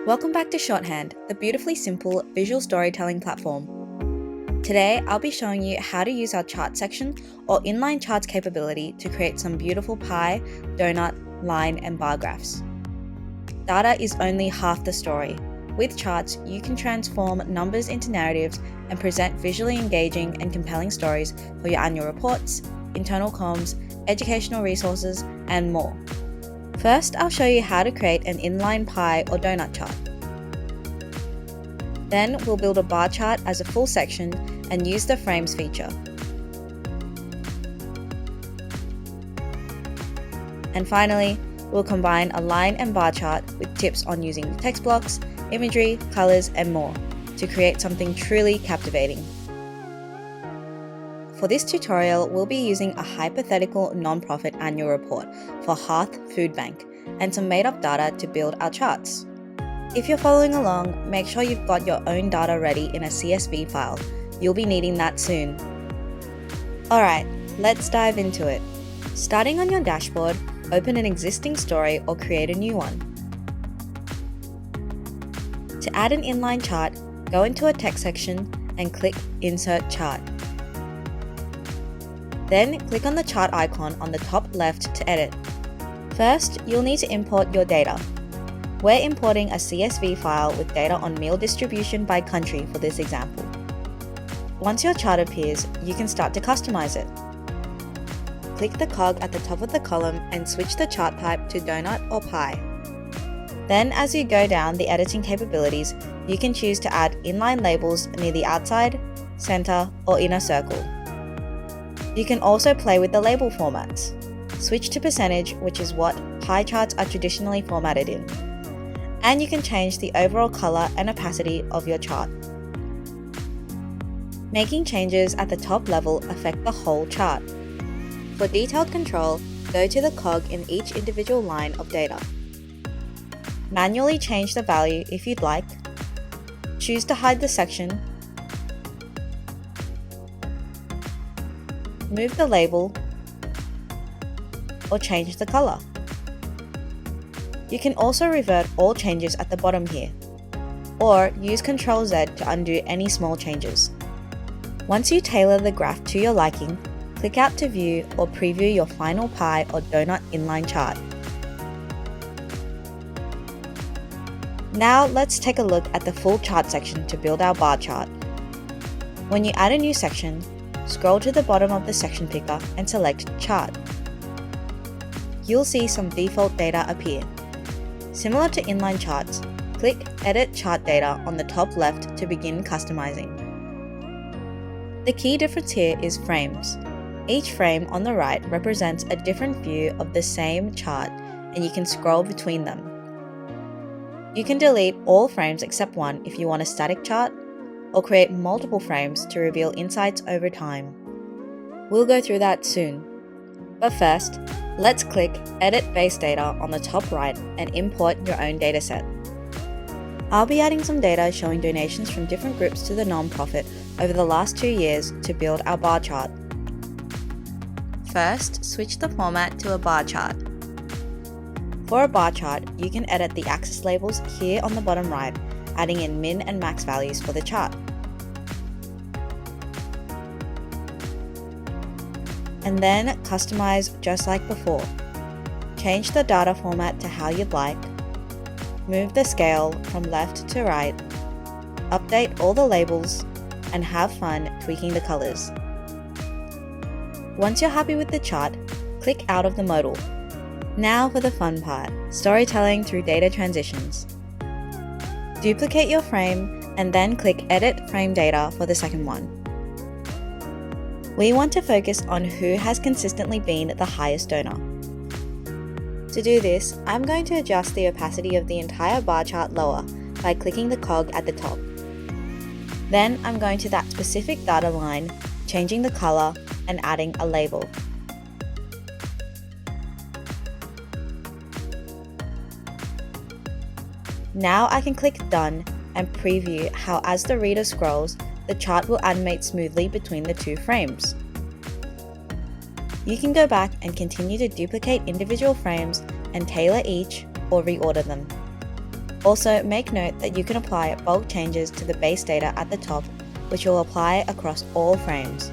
Welcome back to Shorthand, the beautifully simple visual storytelling platform. Today, I'll be showing you how to use our chart section or inline charts capability to create some beautiful pie, donut, line, and bar graphs. Data is only half the story. With charts, you can transform numbers into narratives and present visually engaging and compelling stories for your annual reports, internal comms, educational resources, and more. First, I'll show you how to create an inline pie or donut chart. Then, we'll build a bar chart as a full section and use the frames feature. And finally, we'll combine a line and bar chart with tips on using text blocks, imagery, colors, and more to create something truly captivating. For this tutorial, we'll be using a hypothetical non-profit annual report for Hearth Food Bank and some made-up data to build our charts. If you're following along, make sure you've got your own data ready in a CSV file. You'll be needing that soon. Alright, let's dive into it. Starting on your dashboard, open an existing story or create a new one. To add an inline chart, go into a text section and click Insert Chart. Then click on the chart icon on the top left to edit. First, you'll need to import your data. We're importing a CSV file with data on meal distribution by country for this example. Once your chart appears, you can start to customize it. Click the cog at the top of the column and switch the chart type to donut or pie. Then, as you go down the editing capabilities, you can choose to add inline labels near the outside, center, or inner circle. You can also play with the label formats. Switch to percentage, which is what pie charts are traditionally formatted in. And you can change the overall color and opacity of your chart. Making changes at the top level affect the whole chart. For detailed control, go to the cog in each individual line of data. Manually change the value if you'd like. Choose to hide the section. Move the label, or change the color. You can also revert all changes at the bottom here, or use Ctrl-Z to undo any small changes. Once you tailor the graph to your liking, click out to view or preview your final pie or donut inline chart. Now let's take a look at the full chart section to build our bar chart. When you add a new section, scroll to the bottom of the section picker and select Chart. You'll see some default data appear. Similar to inline charts, click Edit Chart Data on the top left to begin customizing. The key difference here is frames. Each frame on the right represents a different view of the same chart, and you can scroll between them. You can delete all frames except one if you want a static chart, or create multiple frames to reveal insights over time. We'll go through that soon. But first, let's click Edit Base Data on the top right and import your own dataset. I'll be adding some data showing donations from different groups to the nonprofit over the last 2 years to build our bar chart. First, switch the format to a bar chart. For a bar chart, you can edit the axis labels here on the bottom right, adding in min and max values for the chart. And then customize just like before. Change the data format to how you'd like, move the scale from left to right, update all the labels, and have fun tweaking the colors. Once you're happy with the chart, click out of the modal. Now for the fun part, storytelling through data transitions. Duplicate your frame and then click Edit Frame Data for the second one. We want to focus on who has consistently been the highest donor. To do this, I'm going to adjust the opacity of the entire bar chart lower by clicking the cog at the top. Then I'm going to that specific data line, changing the color and adding a label. Now I can click Done and preview how as the reader scrolls, the chart will animate smoothly between the two frames. You can go back and continue to duplicate individual frames and tailor each or reorder them. Also, make note that you can apply bulk changes to the base data at the top, which will apply across all frames.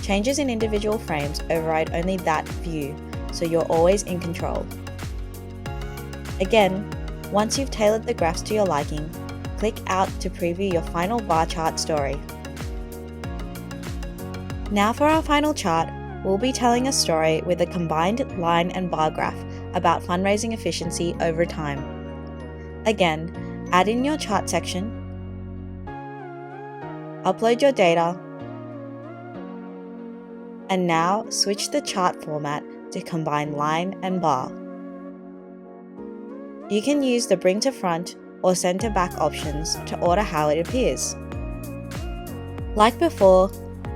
Changes in individual frames override only that view, so you're always in control. Again, once you've tailored the graphs to your liking, click out to preview your final bar chart story. Now for our final chart, we'll be telling a story with a combined line and bar graph about fundraising efficiency over time. Again, add in your chart section, upload your data, and now switch the chart format to combine line and bar. You can use the bring to front or send to back options to order how it appears. Like before,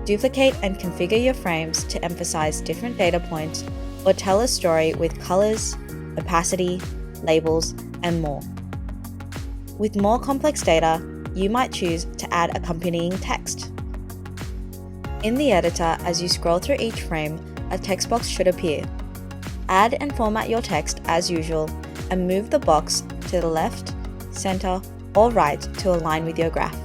duplicate and configure your frames to emphasize different data points or tell a story with colors, opacity, labels, and more. With more complex data, you might choose to add accompanying text. In the editor, as you scroll through each frame, a text box should appear. Add and format your text as usual and move the box to the left, center, or right to align with your graph.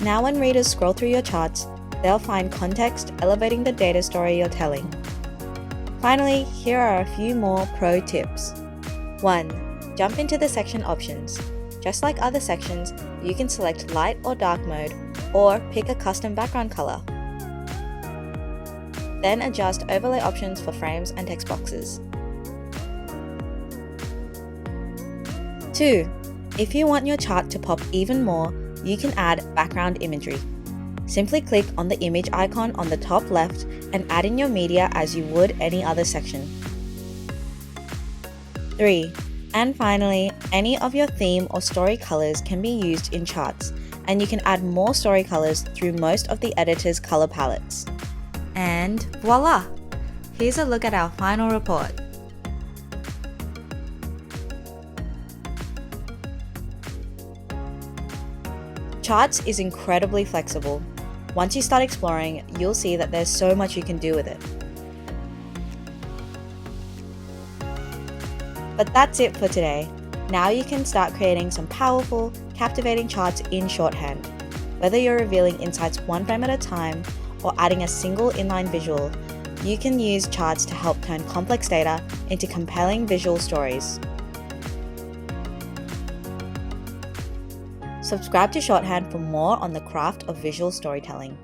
Now when readers scroll through your charts, they'll find context elevating the data story you're telling. Finally, here are a few more pro tips. 1. Jump into the section options. Just like other sections, you can select light or dark mode, or pick a custom background color. Then adjust overlay options for frames and text boxes. 2. If you want your chart to pop even more, you can add background imagery. Simply click on the image icon on the top left and add in your media as you would any other section. 3. And finally, any of your theme or story colors can be used in charts, and you can add more story colors through most of the editor's color palettes. And voila! Here's a look at our final report. Charts is incredibly flexible. Once you start exploring, you'll see that there's so much you can do with it. But that's it for today. Now you can start creating some powerful, captivating charts in Shorthand. Whether you're revealing insights one frame at a time or adding a single inline visual, you can use charts to help turn complex data into compelling visual stories. Subscribe to Shorthand for more on the craft of visual storytelling.